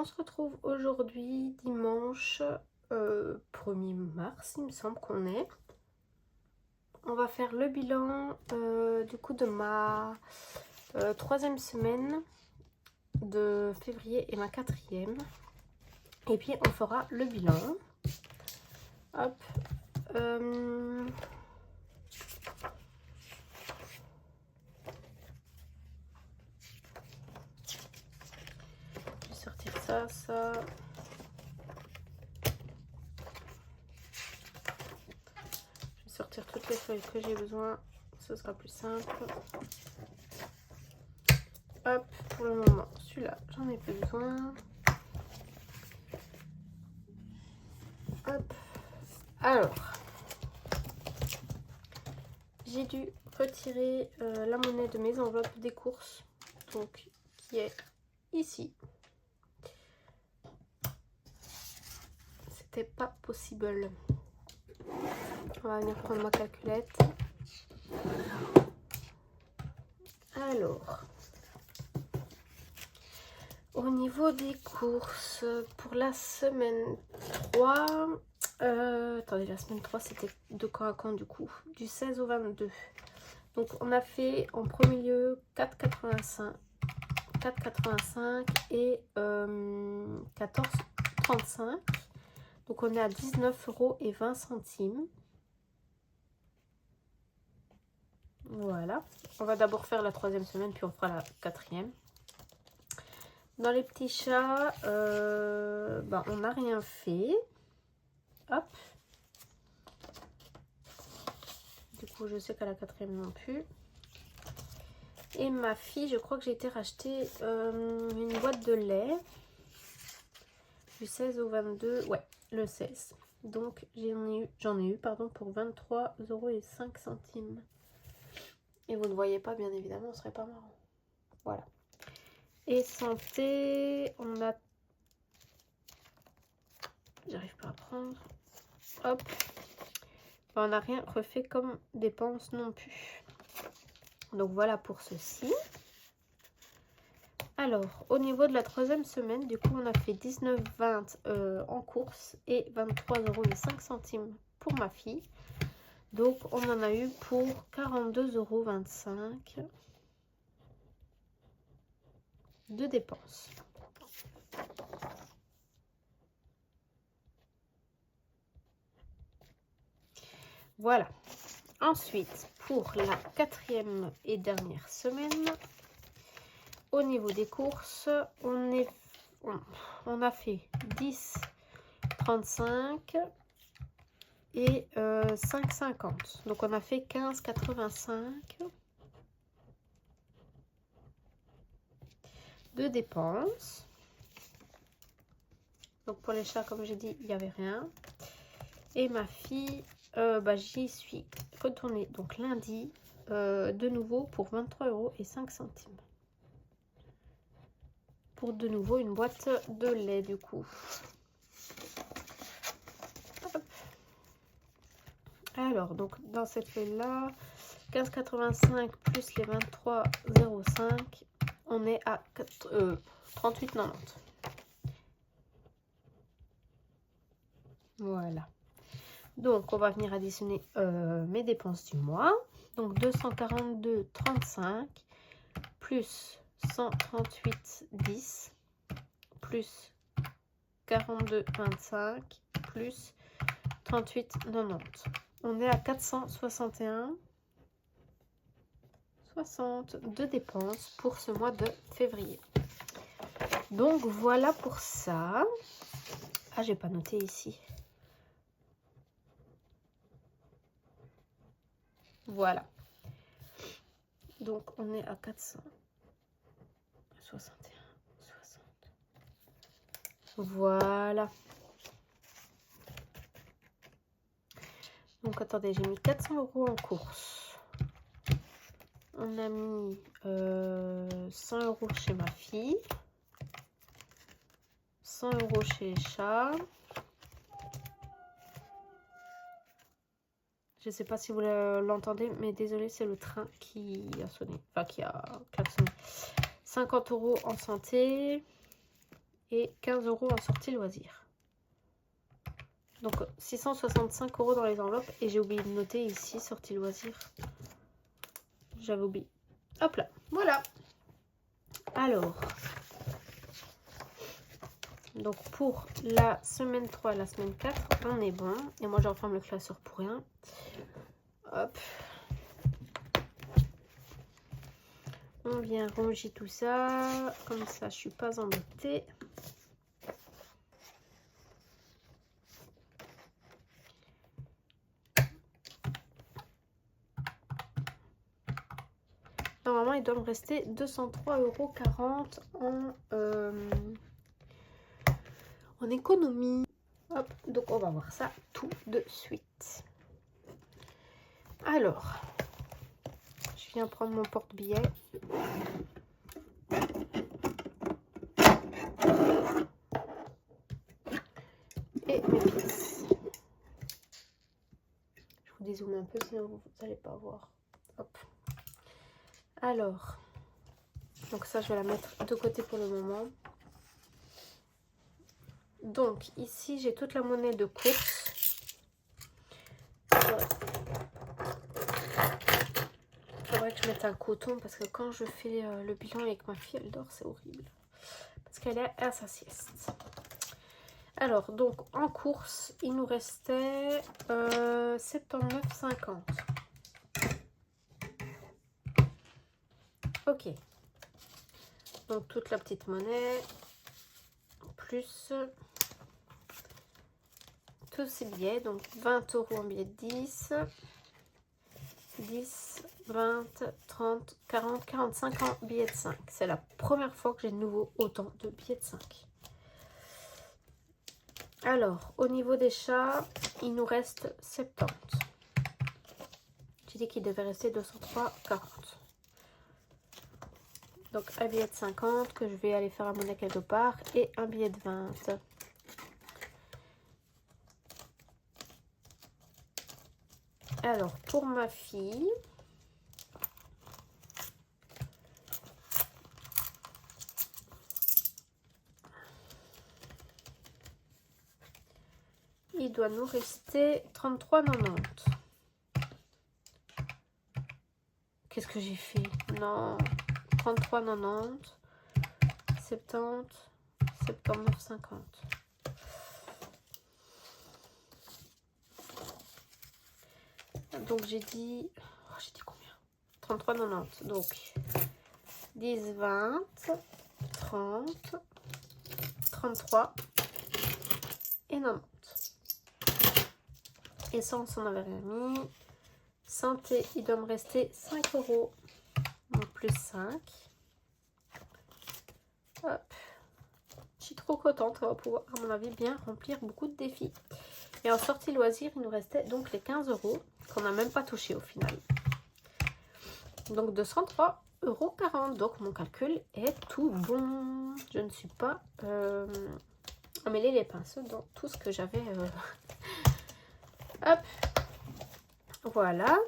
on se retrouve aujourd'hui, dimanche 1er mars, il me semble qu'on est. On va faire le bilan du coup de ma 3e semaine de février et ma 4e. Et puis on fera le bilan. Hop. Je vais sortir ça. Sortir toutes les feuilles que j'ai besoin, ce sera plus simple. Hop, pour le moment, celui-là, j'en ai plus besoin. Hop. Alors, j'ai dû retirer la monnaie de mes enveloppes des courses, donc qui est ici. C'était pas possible. On va venir prendre ma calculette. Alors, au niveau des courses, pour la semaine 3, attendez, la semaine 3 c'était de quand à quand du coup? Du 16 au 22. Donc on a fait en premier lieu 4,85 et 14,35. Donc on est à 19,20 €. Voilà. On va d'abord faire la 3e semaine, puis on fera la 4e. Dans les petits chats, on n'a rien fait. Hop. Du coup, je sais qu'à la 4e non plus. Et ma fille, je crois que j'ai été racheter une boîte de lait. Du 16 au 22. Ouais, le 16. Donc, j'en ai eu pour 23,05 €. Et vous ne voyez pas, bien évidemment, ce serait pas marrant. Voilà. Et santé, on a... J'arrive pas à prendre. Hop. On n'a rien refait comme dépenses non plus. Donc voilà pour ceci. Alors, au niveau de la 3e semaine, du coup, on a fait 19,20 en course et 23,05 € pour ma fille. Donc, on en a eu pour 42,25 € de dépenses. Voilà. Ensuite, pour la 4e et dernière semaine, au niveau des courses, on a fait 10,35 et 5,50. Donc on a fait 15,85 de dépenses. Donc pour les chats, comme j'ai dit, il n'y avait rien. Et ma fille, j'y suis retournée donc lundi de nouveau pour 23,05 €. Pour de nouveau une boîte de lait du coup. Hop. Alors, donc dans cette feuille-là, 15,85 plus les 23,05, on est à 38,90. Voilà. Donc, on va venir additionner mes dépenses du mois. Donc, 242,35 plus 138,10 plus 42,25 plus 38,90. On est à 461,60 de dépenses pour ce mois de février. Donc voilà pour ça. Ah, j'ai pas noté ici. Voilà. Donc on est à 461,60. Voilà. Donc attendez, j'ai mis 400 € en course. On a mis 100 € chez ma fille. 100 € chez les chats. Je ne sais pas si vous l'entendez, mais désolé, c'est le train qui a sonné. Enfin, qui a klaxonné. 50 € en santé. et 15 € en sortie loisir. Donc 665 € dans les enveloppes. Et j'ai oublié de noter ici, sortie loisir. J'avais oublié. Hop là, voilà. Alors, donc pour la semaine 3 et la semaine 4, on est bon. Et moi, je referme le classeur pour rien. Hop. On vient ranger tout ça. Comme ça, je suis pas embêtée. Normalement, il doit me rester 203,40 € en économie. Hop, donc on va voir ça tout de suite. Alors, je viens prendre mon porte-billet. Et mes pièces. Je vous dézoome un peu, sinon vous n'allez pas voir. Hop. Alors, donc ça, je vais la mettre de côté pour le moment. Donc, ici, j'ai toute la monnaie de course. Ouais. Faudrait que je mette un coton parce que quand je fais le bilan avec ma fille, elle dort, c'est horrible. Parce qu'elle est à sa sieste. Alors, donc, en course, il nous restait 79,50. Ok. Donc, toute la petite monnaie, plus tous ces billets. Donc, 20 € en billet de 10, 10, 20, 30, 40, 45 en billets de 5. C'est la première fois que j'ai de nouveau autant de billets de 5. Alors, au niveau des chats, il nous reste 70. J'ai dit qu'il devait rester 203,40. Donc, un billet de 50 que je vais aller faire à monnaie quelque part et un billet de 20. Alors, pour ma fille, il doit nous rester 33,90. Qu'est-ce que j'ai fait? Non, 33,90, 70, 79,50. Donc j'ai dit... Oh, j'ai dit combien? 33,90. Donc 10, 20, 30, 33 et 90. Essence, on n'avait rien mis. Santé, il doit me rester 5 €. Donc plus 5. Hop. Je suis trop contente. On va pouvoir, à mon avis, bien remplir beaucoup de défis. Et en sortie loisir, il nous restait donc les 15 € qu'on n'a même pas touché au final. Donc 203,40 €. Donc mon calcul est tout bon. Je ne suis pas emmêlé les pinceaux dans tout ce que j'avais. Hop. Voilà.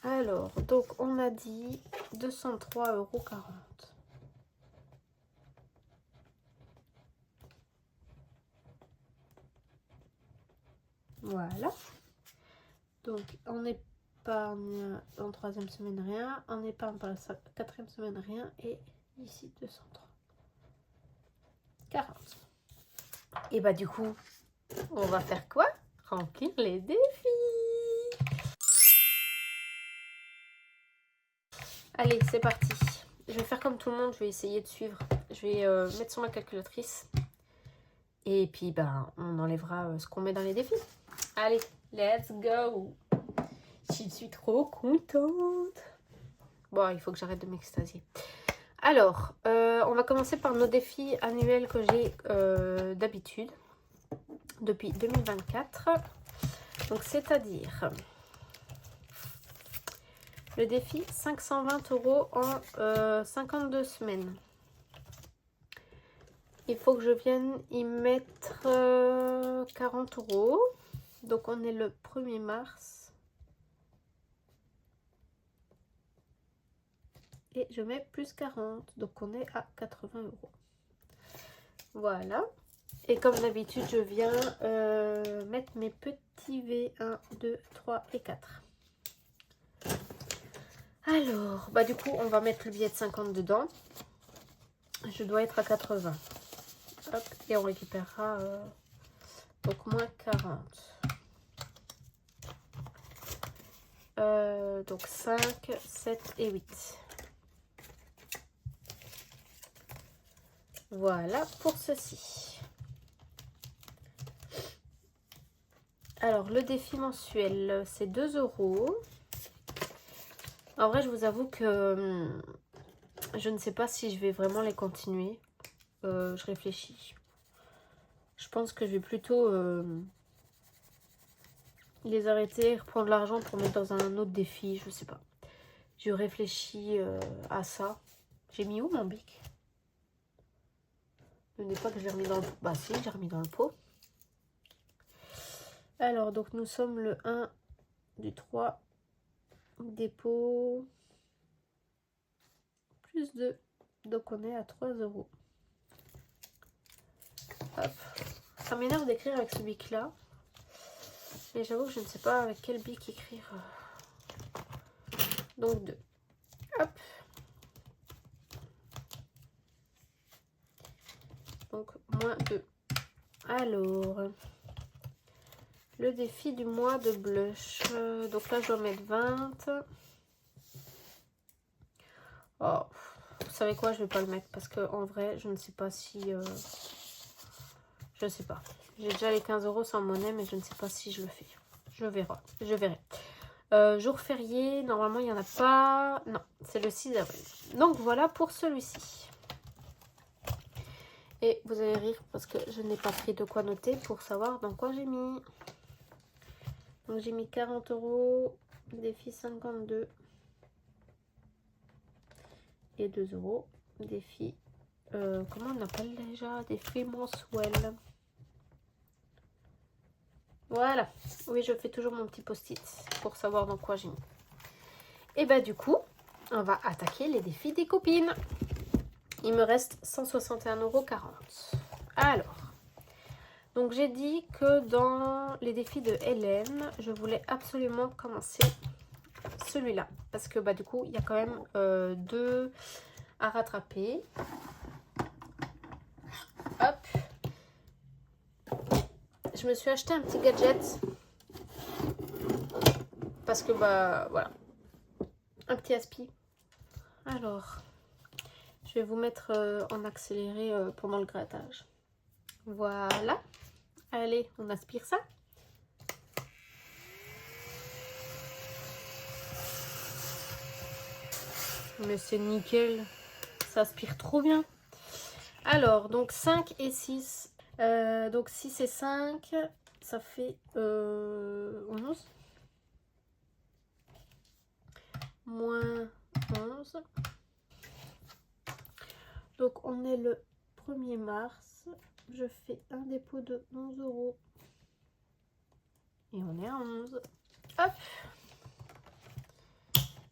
Alors, donc on a dit 203,40 €. Voilà. Donc en épargne en troisième semaine rien, en épargne par la quatrième semaine rien et ici 203,40 €. Et bah du coup, on va faire quoi? Remplir les défis. Allez, c'est parti. Je vais faire comme tout le monde, je vais essayer de suivre. Je vais mettre sur ma calculatrice. Et puis, ben, on enlèvera ce qu'on met dans les défis. Allez, let's go. Je suis trop contente. Bon, il faut que j'arrête de m'extasier. Alors, on va commencer par nos défis annuels que j'ai d'habitude. Depuis 2024. Donc, c'est-à-dire... Le défi 520 € en 52 semaines. Il faut que je vienne y mettre 40 €. Donc on est le 1er mars. et je mets plus 40. Donc on est à 80 euros. Voilà. Et comme d'habitude, je viens mettre mes petits V. 1, 2, 3 et 4. Alors, bah du coup, on va mettre le billet de 50 dedans. Je dois être à 80. Hop, et on récupérera donc moins 40. Donc 5, 7 et 8. Voilà pour ceci. Alors, le défi mensuel, c'est 2 euros. En vrai, je vous avoue que je ne sais pas si je vais vraiment les continuer. Je réfléchis. Je pense que je vais plutôt les arrêter, reprendre l'argent pour mettre dans un autre défi. Je sais pas. Je réfléchis à ça. J'ai mis où mon bic? Ce n'est pas que j'ai remis dans le pot. Bah si, j'ai remis dans le pot. Alors, donc nous sommes le 1 du 3. Dépôt. Plus 2. Donc on est à 3 euros. Hop. Ça m'énerve d'écrire avec ce bic là. Mais j'avoue que je ne sais pas avec quel bic écrire. Donc 2. Hop. Donc moins 2. Alors. Le défi du mois de blush. Donc là je dois mettre 20. Oh. Vous savez quoi, je vais pas le mettre parce que en vrai je ne sais pas si... je sais pas. J'ai déjà les 15 euros sans monnaie, mais je ne sais pas si je le fais. Je verrai. Jour férié, normalement il n'y en a pas. Non, c'est le 6 avril. Donc voilà pour celui-ci. Et vous allez rire parce que je n'ai pas pris de quoi noter pour savoir dans quoi j'ai mis. Donc j'ai mis 40 euros, défi 52 et 2 euros, défi, comment on appelle déjà, défi mensuel. Voilà, oui je fais toujours mon petit post-it pour savoir dans quoi j'ai mis. Et bah du coup, on va attaquer les défis des copines. Il me reste 161,40 €. Alors, donc j'ai dit que dans les défis de Hélène, je voulais absolument commencer celui-là. Parce que bah du coup, il y a quand même 2 à rattraper. Hop. Je me suis acheté un petit gadget. Parce que bah voilà. Un petit aspi. Alors, je vais vous mettre en accéléré pendant le grattage. Voilà. Allez, on aspire ça. Mais c'est nickel. Ça aspire trop bien. Alors, donc 5 et 6. Donc 6 et 5, ça fait 11. Moins 11. Donc on est le 1er mars. Je fais un dépôt de 11 euros. Et on est à 11. Hop.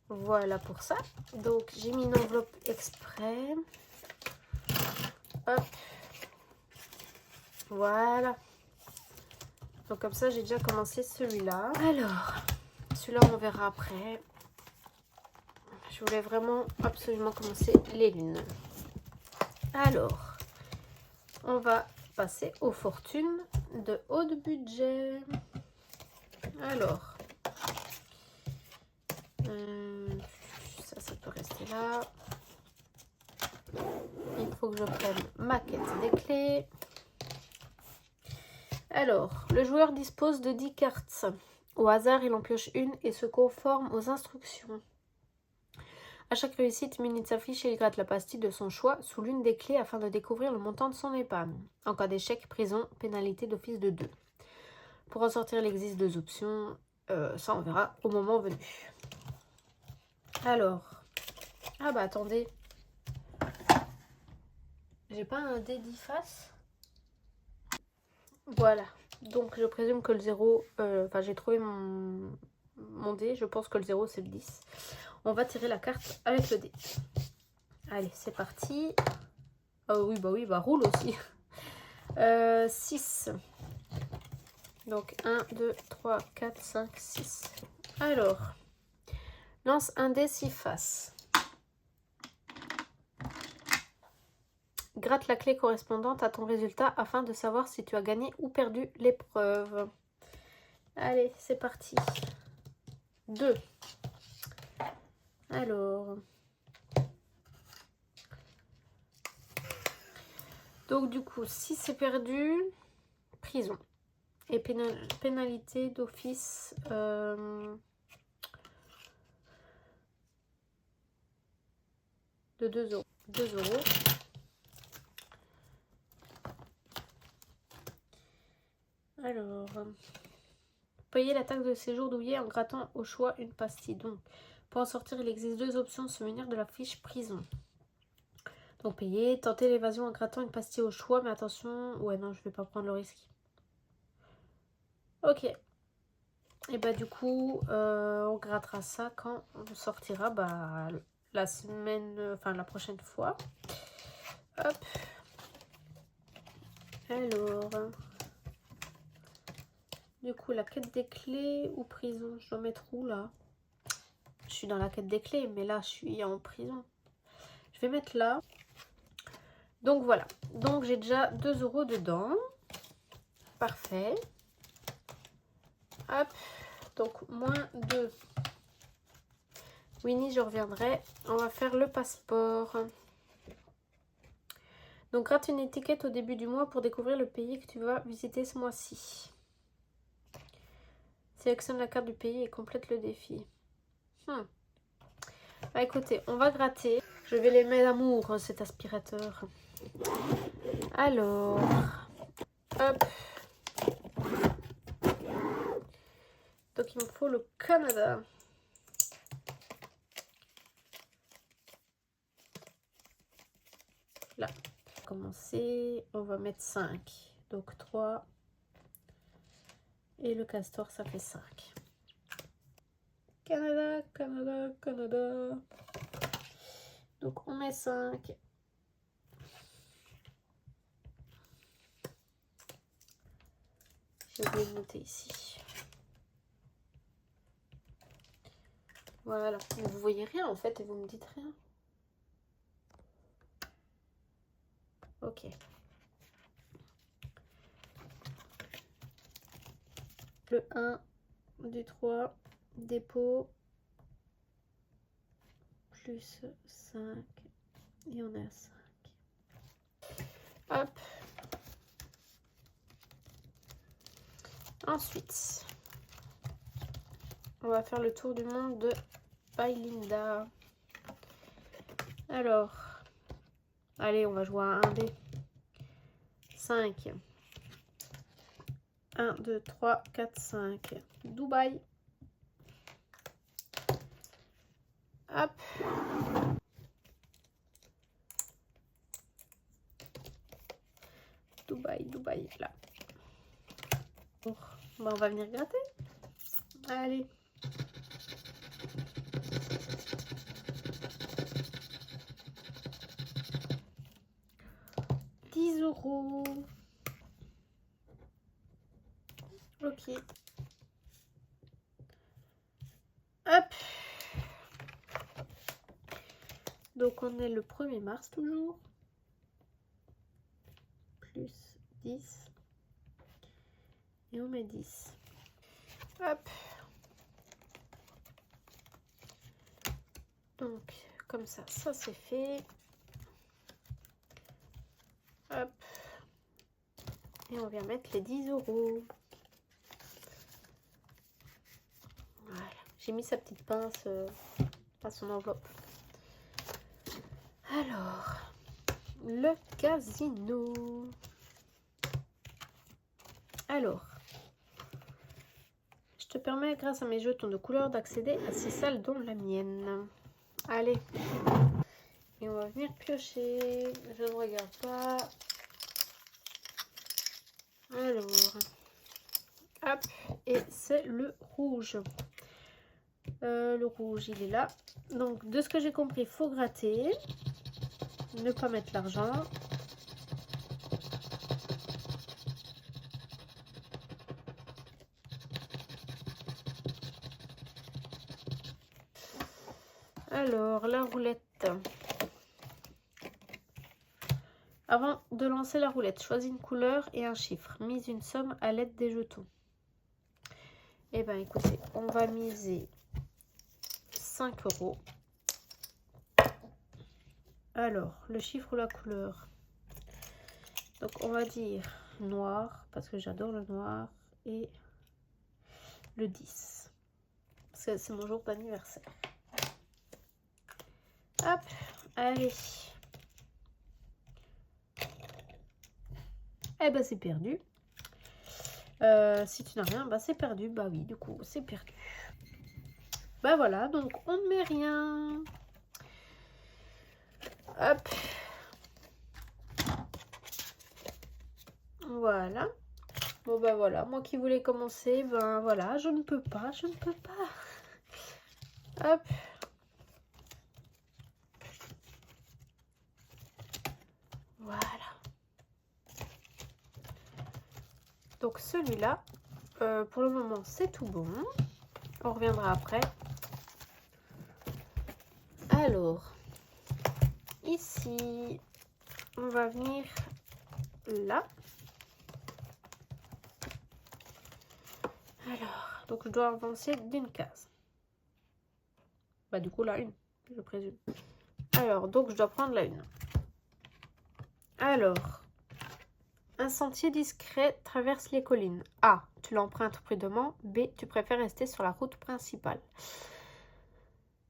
Voilà pour ça. Donc j'ai mis une enveloppe exprès. Hop. Voilà. Donc comme ça j'ai déjà commencé celui-là. Alors, celui-là on verra après. Je voulais vraiment absolument commencer les lunes. Alors, on va passer aux fortunes de haut de budget. Alors, ça peut rester là. Il faut que je prenne ma quête des clés. Alors, le joueur dispose de 10 cartes. Au hasard, il en pioche une et se conforme aux instructions. À chaque réussite, Minute s'affiche et il gratte la pastille de son choix sous l'une des clés afin de découvrir le montant de son épargne. En cas d'échec, prison, pénalité d'office de 2. Pour en sortir, il existe 2 options. Ça, on verra au moment venu. Alors. Ah bah attendez. J'ai pas un dé 10 faces. Voilà. Donc je présume que le 0... Enfin, j'ai trouvé mon dé. Je pense que le 0 c'est le 10. On va tirer la carte avec le dé. Allez, c'est parti. Oui, bah roule aussi. 6. Donc 1, 2, 3, 4, 5, 6. Alors, lance un dé 6 faces. Gratte la clé correspondante à ton résultat afin de savoir si tu as gagné ou perdu l'épreuve. Allez, c'est parti. 2. Alors. Donc du coup, si c'est perdu, prison. Et pénalité d'office. De 2 euros. 2 euros. Alors, payer la taxe de séjour douillet en grattant au choix une pastille. Donc, pour en sortir, il existe 2 options, se munir de la fiche prison. Donc, payer, tenter l'évasion en grattant une pastille au choix, mais attention, ouais, non, je vais pas prendre le risque. Ok. Et bah, du coup, on grattera ça quand on sortira, bah, la semaine, enfin, la prochaine fois. Hop. Alors. Du coup, la quête des clés ou prison? Je dois mettre où là? Je suis dans la quête des clés, mais là, je suis en prison. Je vais mettre là. Donc voilà. Donc j'ai déjà 2 euros dedans. Parfait. Hop. Donc moins 2. Winnie, je reviendrai. On va faire le passeport. Donc gratte une étiquette au début du mois pour découvrir le pays que tu vas visiter ce mois-ci. Sélectionne la carte du pays et complète le défi. Bah écoutez, on va gratter. Je vais l'aimer d'amour, cet aspirateur. Alors, hop. Donc il me faut le Canada. Là. Commencer, on va mettre 5. Donc 3. Et le castor, ça fait 5. Canada, Canada, Canada. Donc on met 5. J'ai oublié de noter ici. Voilà. Vous voyez rien en fait et vous me dites rien. Ok. Le 1, du 3, dépôt, plus 5, et on est à 5. Hop. Ensuite, on va faire le tour du monde de Bailinda. Alors, allez, on va jouer à 1 dé. 5. 1, 2, 3, 4, 5. Dubaï. Hop. Dubaï, là. Bon, on va venir gratter. Allez. €10. Ok. Hop. Donc on est le 1er mars toujours. Plus 10. Et on met 10. Hop. Donc comme ça, ça c'est fait. Hop. Et on vient mettre les 10€. Voilà. J'ai mis sa petite pince à son enveloppe. Alors, le casino. Alors, je te permets, grâce à mes jetons de couleur, d'accéder à 6 salles, dont la mienne. Allez. Et on va venir piocher. Je ne regarde pas. Alors, hop, et c'est le rouge. Le rouge, il est là. Donc, de ce que j'ai compris, il faut gratter. Ne pas mettre l'argent. Alors, la roulette. Avant de lancer la roulette, choisis une couleur et un chiffre. Mise une somme à l'aide des jetons. Eh bien, écoutez, on va miser 5 €. Alors, le chiffre ou la couleur. Donc, on va dire noir, parce que j'adore le noir. Et le 10. Parce que c'est mon jour d'anniversaire. Hop, allez. Eh ben, c'est perdu. Si tu n'as rien, bah c'est perdu. Bah oui, du coup, c'est perdu. Bah voilà, donc on ne met rien. Hop. Voilà. Bon bah voilà, moi qui voulais commencer, ben voilà, je ne peux pas, je ne peux pas. Hop. Voilà. Donc celui-là, pour le moment, c'est tout bon. On reviendra après. Alors, ici, on va venir là. Alors, donc je dois avancer d'une case. Bah du coup, la une, je présume. Alors, donc je dois prendre la une. Alors, un sentier discret traverse les collines. A. Tu l'empruntes prudemment. B. Tu préfères rester sur la route principale.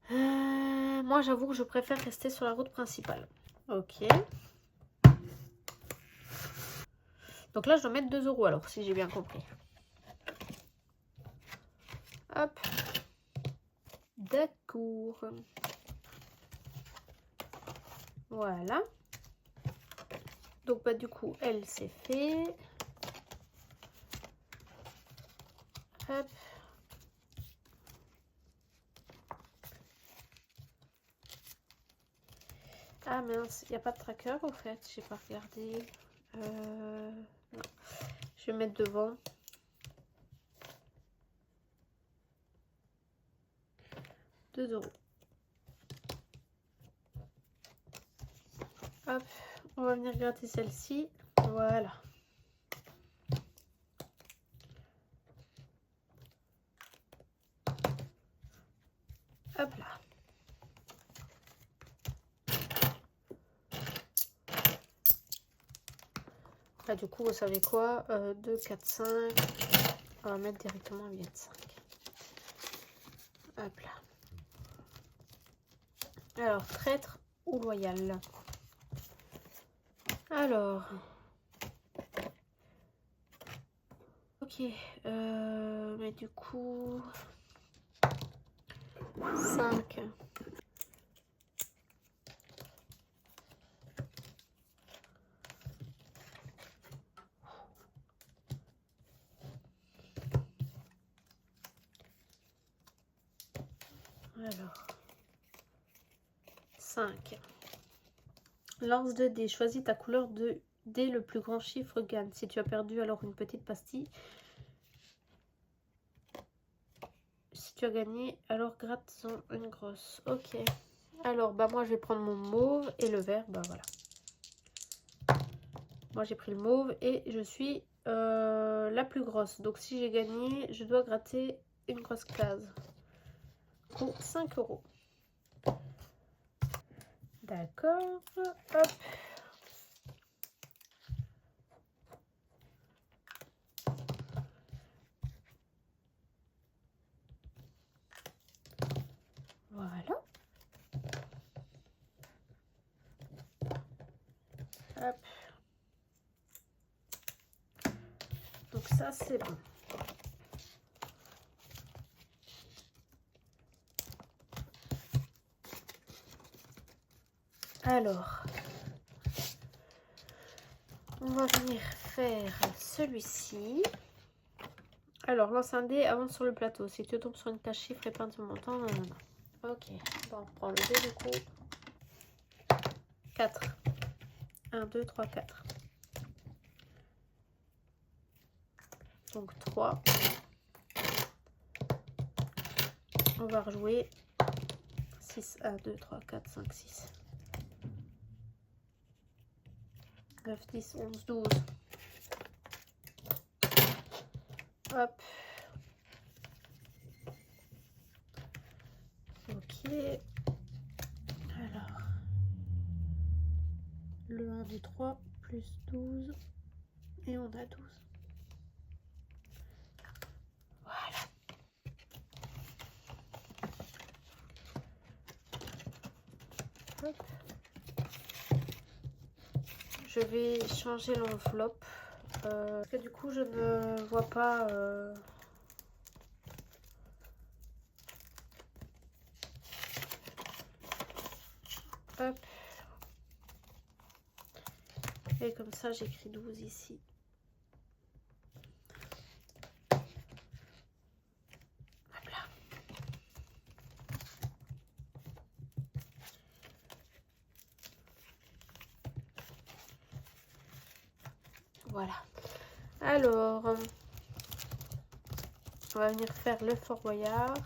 Moi, j'avoue que je préfère rester sur la route principale. Ok. Donc là, je dois mettre 2 € alors, si j'ai bien compris. Hop. D'accord. Voilà. Donc, bah, du coup, elle, c'est fait. Hop. Ah mince, il n'y a pas de tracker au fait, j'ai pas regardé. Non. Je vais mettre devant. €2. Hop, on va venir gratter celle-ci. Voilà. Hop là. Là, du coup, vous savez quoi, 2, 4, 5. On va mettre directement un billet de 5. Hop là. Alors, traître ou loyal? Alors. Ok. Mais du coup. 5. Alors. 5. Lance 2 dés. Choisis ta couleur de dés. Le plus grand chiffre gagne. Si tu as perdu, alors une petite pastille. Si tu as gagné, alors gratte-en une grosse. Ok. Alors, bah moi, je vais prendre mon mauve et le vert. Bah voilà. Moi, j'ai pris le mauve et je suis la plus grosse. Donc, si j'ai gagné, je dois gratter une grosse case. Pour 5 €. D'accord. Hop. Voilà. Hop. Donc ça, c'est bon. Alors, on va venir faire celui-ci. Alors, lance un dé, avance sur le plateau. Si tu tombes sur une case chiffre, épargne ton montant. Non, non, non. Ok, bon, on prend le dé du coup. 4. 1, 2, 3, 4. Donc 3. On va rejouer. 6, 1, 2, 3, 4, 5, 6. 9, 10, 11, 12. Hop. Ok. Alors. Le 1 du 3 plus 12. Et on a 12. Voilà. Hop. Je vais changer l'enveloppe. Parce que du coup, je ne vois pas... Hop. Et comme ça, j'écris 12 ici. Hop là. Voilà. Alors, on va venir faire le Fort Boyard.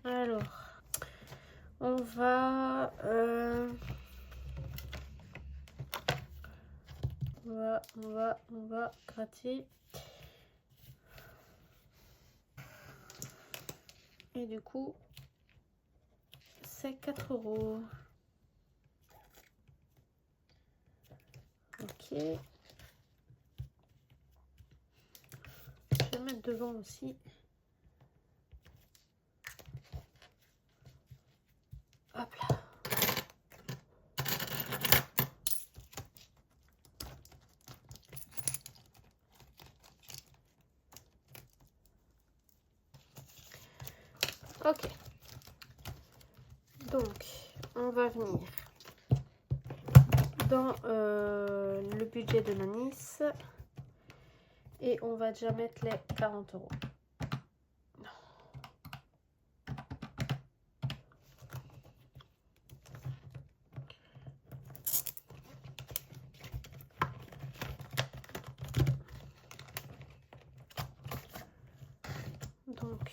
Alors, on va... on va gratter. Et du coup, c'est 4 €. Ok. Je vais mettre devant aussi. Hop là. Ok. Donc, on va venir dans le budget de Nanis et on va déjà mettre les 40 €. Donc,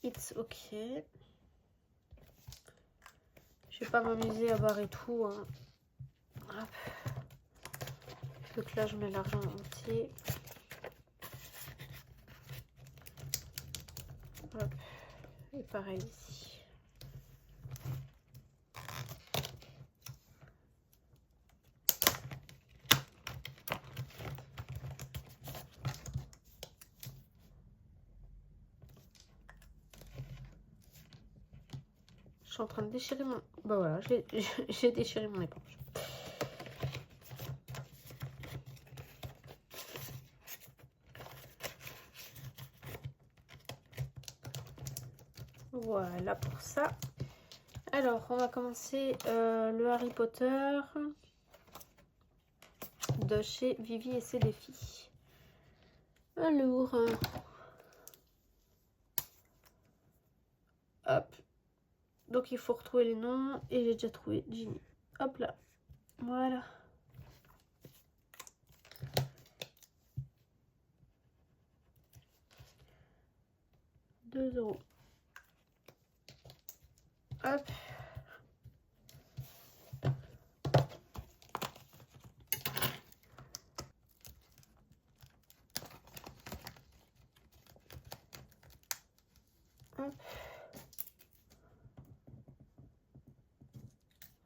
it's ok. Je vais pas m'amuser à barrer tout. Hein. Hop. Donc là, je mets l'argent entier. Hop. Et pareil ici. Je suis en train de déchirer mon... Bah voilà, j'ai déchiré mon éponge. Voilà pour ça. Alors, on va commencer le Harry Potter de chez Vivi et ses défis. Alors, hop. Donc, il faut retrouver les noms et j'ai déjà trouvé Ginny. Hop là. Voilà. €2. Hop. Hop.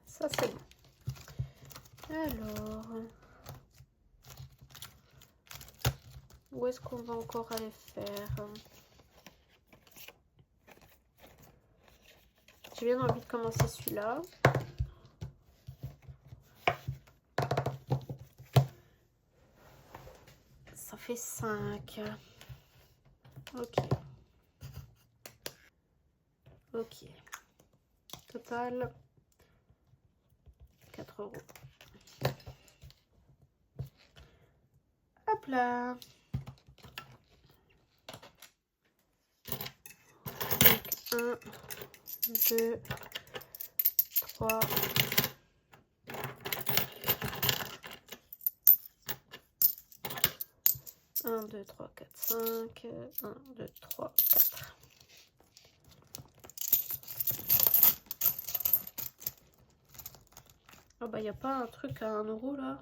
Ça, c'est bon. Alors, où est-ce qu'on va encore aller faire? J'ai bien envie de commencer celui-là. Ça fait 5. Ok. Ok. Total 4 €. Hop là. 1, 2, 3, 1, 2, 3, 4, 5, 1, 2, 3, 4. Ah bah, il n'y a pas un truc à 1 € là?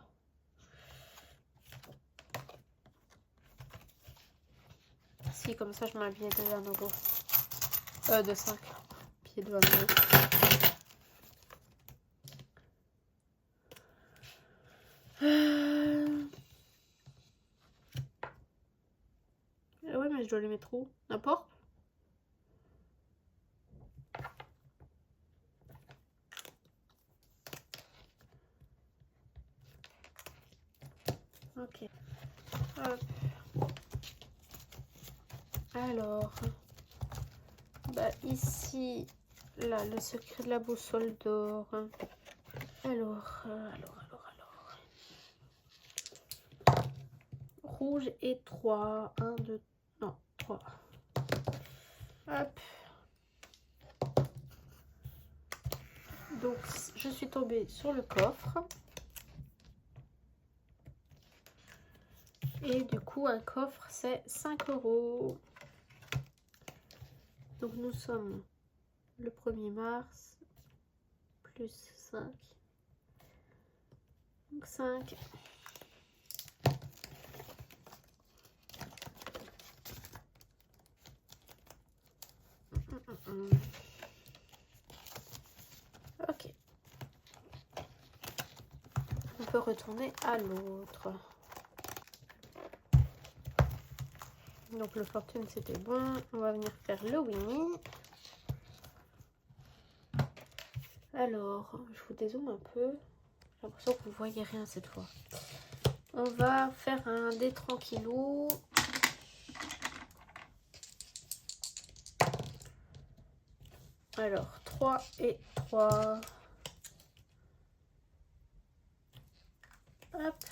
Si, comme ça, je mets un billet de 1 €. De 5. Billet de 1 €. Ouais, mais je dois les mettre où? N'importe. Ok. Hop. Alors, bah ici, là, le secret de la boussole d'or. Alors. Rouge et 3. 1, 2, non, 3. Hop. Donc, je suis tombée sur le coffre. Et du coup, un coffre, c'est 5 €. Donc, nous sommes le 1er mars, plus 5. Donc, 5. Ok. On peut retourner à l'autre. Donc le fortune c'était bon. On va venir faire le Winnie. Alors, je vous dézoome un peu. J'ai l'impression que vous ne voyez rien cette fois. On va faire un dé tranquillou. Alors, 3 et 3. Hop.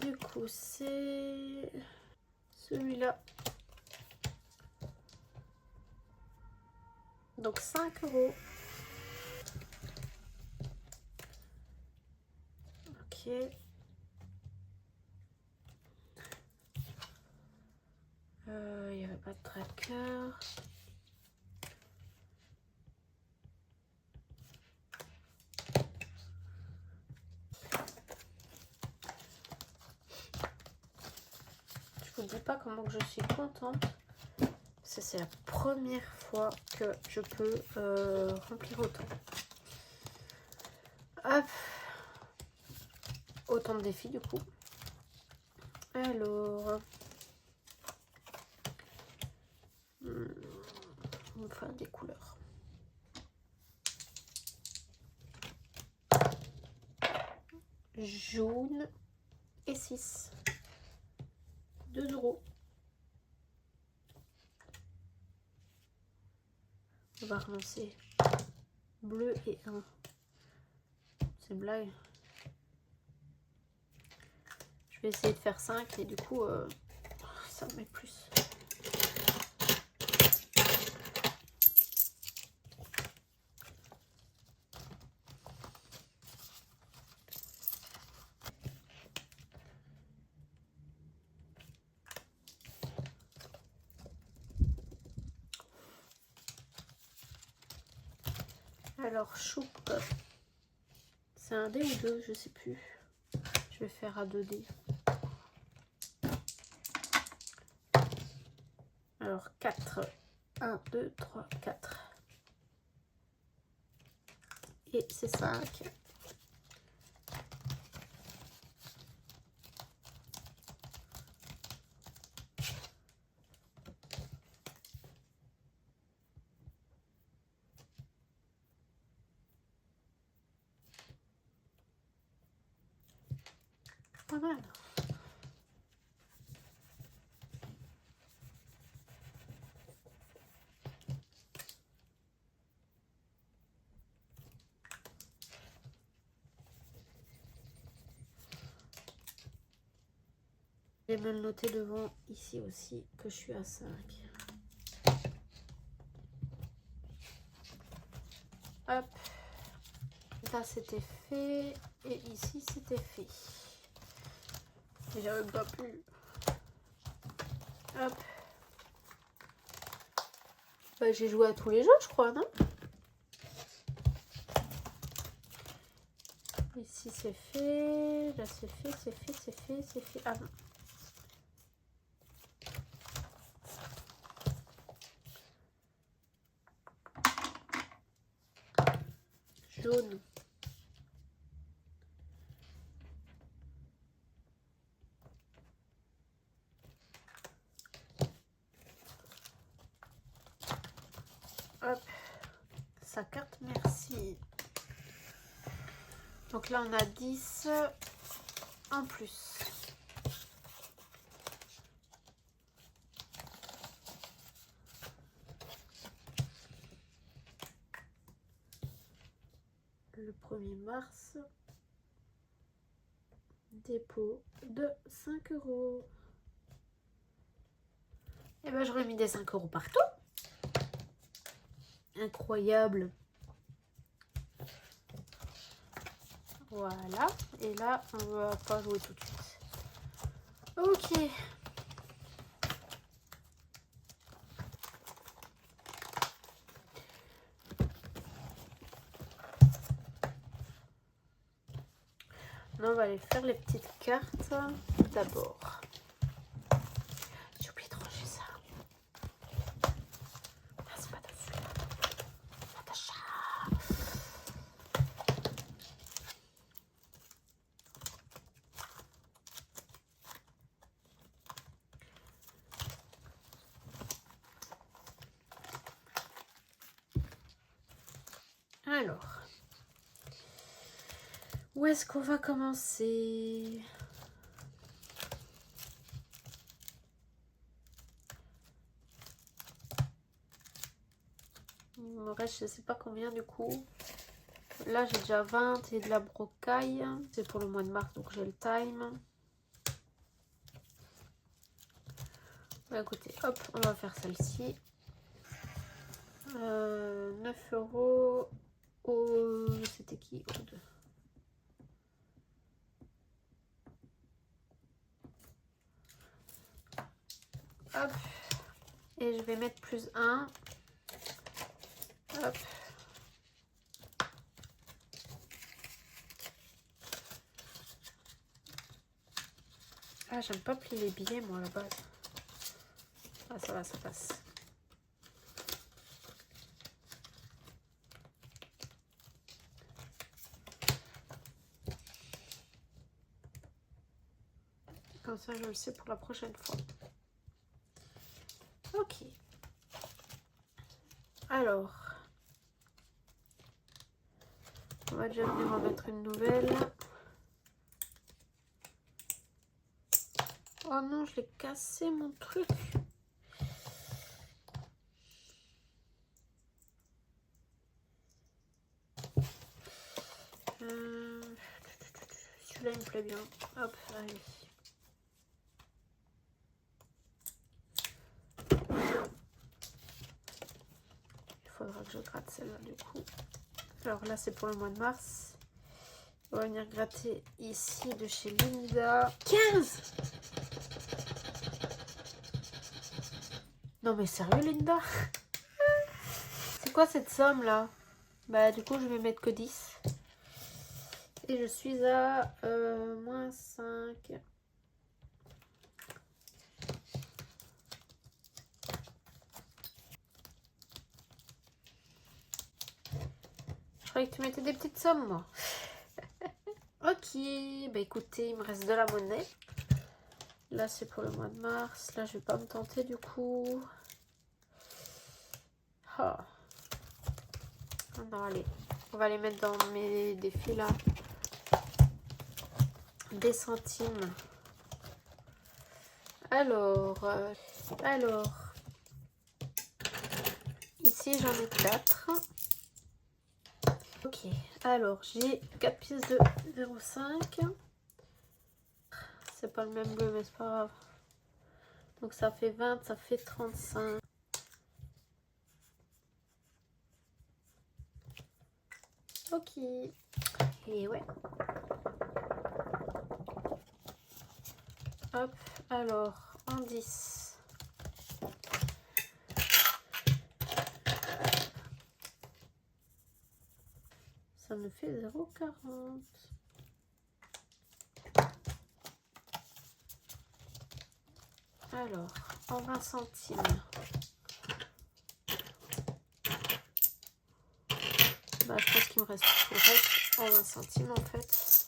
Du coup, c'est celui-là. Donc 5 €. Ok. Il n'y avait pas de tracker. Je vous dis pas comment que je suis contente. Parce que c'est la première fois que je peux remplir autant. Hop. Autant de défis du coup. Alors. On va faire des couleurs. Jaune et 6. 2 €. On va relancer bleu et 1. C'est blague. Je vais essayer de faire 5 et du coup, ça me met plus. Alors, choupe. C'est un dé ou 2, je sais plus. Je vais faire à 2 dés. Alors, 4. 1, 2, 3, 4. Et c'est 5. Pas mal. Je vais me le noter devant ici aussi que je suis à 5. Hop. Là c'était fait. Et ici c'était fait. J'arrive pas plus. Hop. Bah, j'ai joué à tous les jeux, je crois, non? Ici c'est fait. Là c'est fait, c'est fait, c'est fait, c'est fait. Ah non. Jaune. Hop. Sa carte, merci. Donc là on a 10 en plus. Le 1er mars. Dépôt de 5 €. Et ben j'aurais mis des 5 € partout. Incroyable. Voilà. Et là, on va pas jouer tout de suite. Ok. On va aller faire les petites cartes d'abord. J'ai oublié de ranger ça. Ah, c'est pas dessus. Natacha. Alors, où est-ce qu'on va commencer? Il me reste je sais pas combien du coup. Là j'ai déjà 20 et de la brocaille. C'est pour le mois de mars donc j'ai le time. Bah, écoutez, hop, on va faire celle-ci. 9 € au... C'était qui? Au 2. Hop. Et je vais mettre plus 1. Hop. Ah, j'aime pas plier les billets, moi, à la base. Ah, ça va, ça passe. Comme ça, je le sais pour la prochaine fois. Ok. Alors. On va déjà venir en mettre une nouvelle. Oh non, je l'ai cassé, mon truc. Celui-là, il me plaît bien. Hop, allez. Il faudra que je gratte celle-là, du coup. Alors là, c'est pour le mois de mars. On va venir gratter ici de chez Linda. 15! Non mais sérieux, Linda? C'est quoi cette somme là? Bah du coup je vais mettre que 10. Et je suis à moins 5. Je croyais que tu mettais des petites sommes, moi. Ok, bah écoutez, il me reste de la monnaie. Là c'est pour le mois de mars. Là je vais pas me tenter du coup. Oh. Non, allez, on va les mettre dans mes défis là. Des centimes. Alors, ici j'en ai 4. Ok, alors j'ai 4 pièces de 0,5. C'est pas le même bleu, mais c'est pas grave. Donc ça fait 20, ça fait 35. Ok. Et ouais. Hop, alors, en 10. Ça me fait 0,40. Alors, en 20 centimes. Bah, je pense qu'il me reste tout le reste en 20 centimes en fait.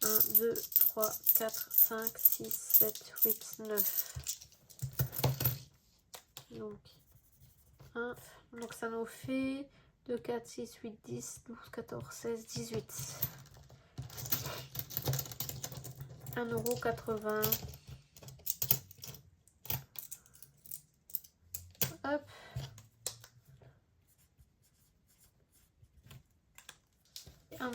1, 2, 3, 4, 5, 6, 7, 8, 9. Donc, 1. Donc ça nous fait 2, 4, 6, 8, 10, 12, 14, 16, 18. 1,80 €. Hop. Et 1,50 €.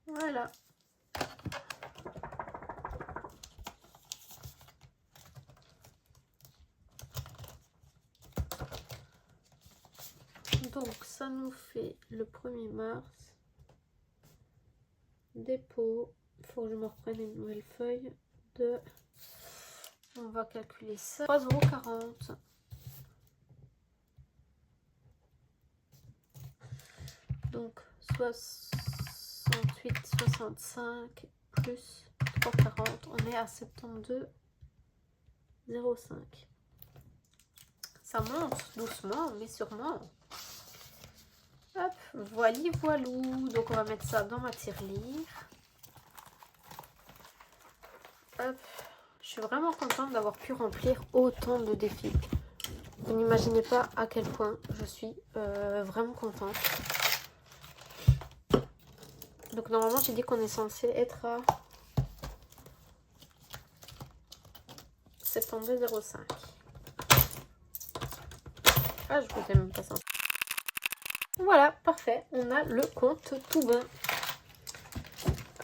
Voilà. Donc ça nous fait le 1er mars. Dépôt. Il faut que je me reprenne une nouvelle feuille de... On va calculer ça. 3,40 €. Donc 68, 65 plus 3,40. On est à 72,05. Ça monte doucement mais sûrement. Hop, voili voilou. Donc on va mettre ça dans ma tirelire. Hop. Je suis vraiment contente d'avoir pu remplir autant de défis. Vous n'imaginez pas à quel point je suis vraiment contente. Donc normalement j'ai dit qu'on est censé être à 72,05. Ah, je vous ai même pas ça. Voilà, parfait. On a le compte tout bon.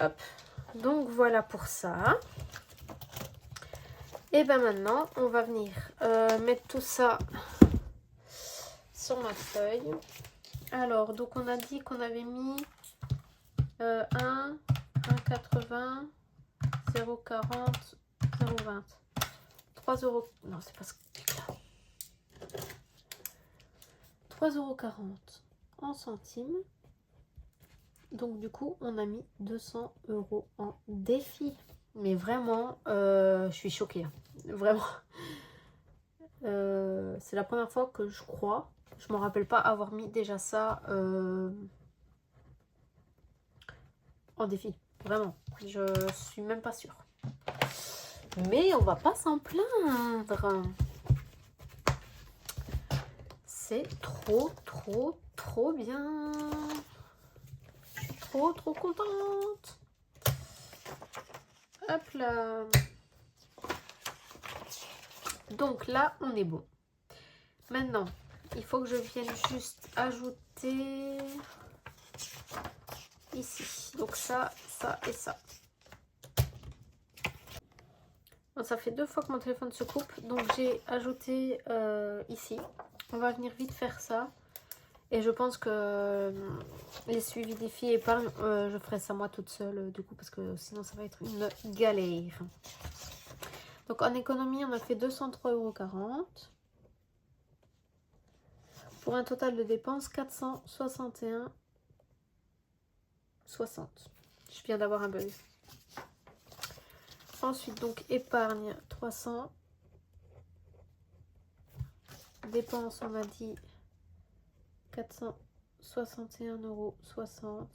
Hop. Donc voilà pour ça. Et ben maintenant, on va venir mettre tout ça sur ma feuille. Alors, donc on a dit qu'on avait mis 1, 1,80, 0,40, 0,20. 3 €. Non, c'est pas ce truc-là. 3,40 € en centimes. Donc du coup, on a mis 200 € en défi. Mais vraiment, je suis choquée. Vraiment. C'est la première fois que je crois. Je ne me rappelle pas avoir mis déjà ça en défi. Vraiment. Je suis même pas sûre. Mais on va pas s'en plaindre. C'est trop, trop, trop bien. Je suis trop, trop contente. Hop là. Donc là, on est bon. Maintenant, il faut que je vienne juste ajouter ici. Donc ça, ça et ça. Bon, ça fait 2 fois que mon téléphone se coupe. Donc j'ai ajouté ici. On va venir vite faire ça. Et je pense que les suivis défis épargne, je ferai ça moi toute seule du coup. Parce que sinon ça va être une galère. Donc en économie, on a fait 203,40 €. Pour un total de dépenses 461,60 €. Je viens d'avoir un bug. Ensuite, donc épargne 300. Dépenses, on a dit 461,60 €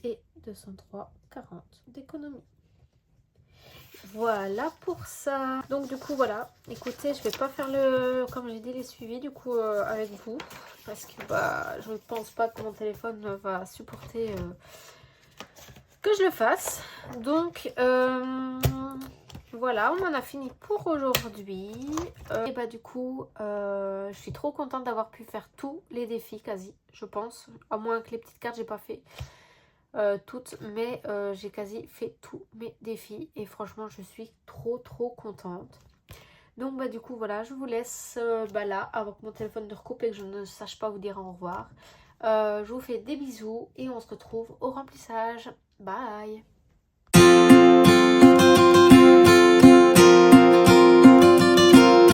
et 203,40 € d'économie. Voilà pour ça. Donc du coup voilà, écoutez, je vais pas faire le, comme j'ai dit, les suivis du coup avec vous, parce que bah je ne pense pas que mon téléphone va supporter que je le fasse. Donc voilà, on en a fini pour aujourd'hui. Et bah du coup, je suis trop contente d'avoir pu faire tous les défis quasi, je pense. À moins que les petites cartes, j'ai pas fait toutes, mais j'ai quasi fait tous mes défis. Et franchement, je suis trop contente. Donc bah du coup, voilà, je vous laisse là, avant que mon téléphone ne recoupe et que je ne sache pas vous dire au revoir. Je vous fais des bisous et on se retrouve au remplissage. Bye!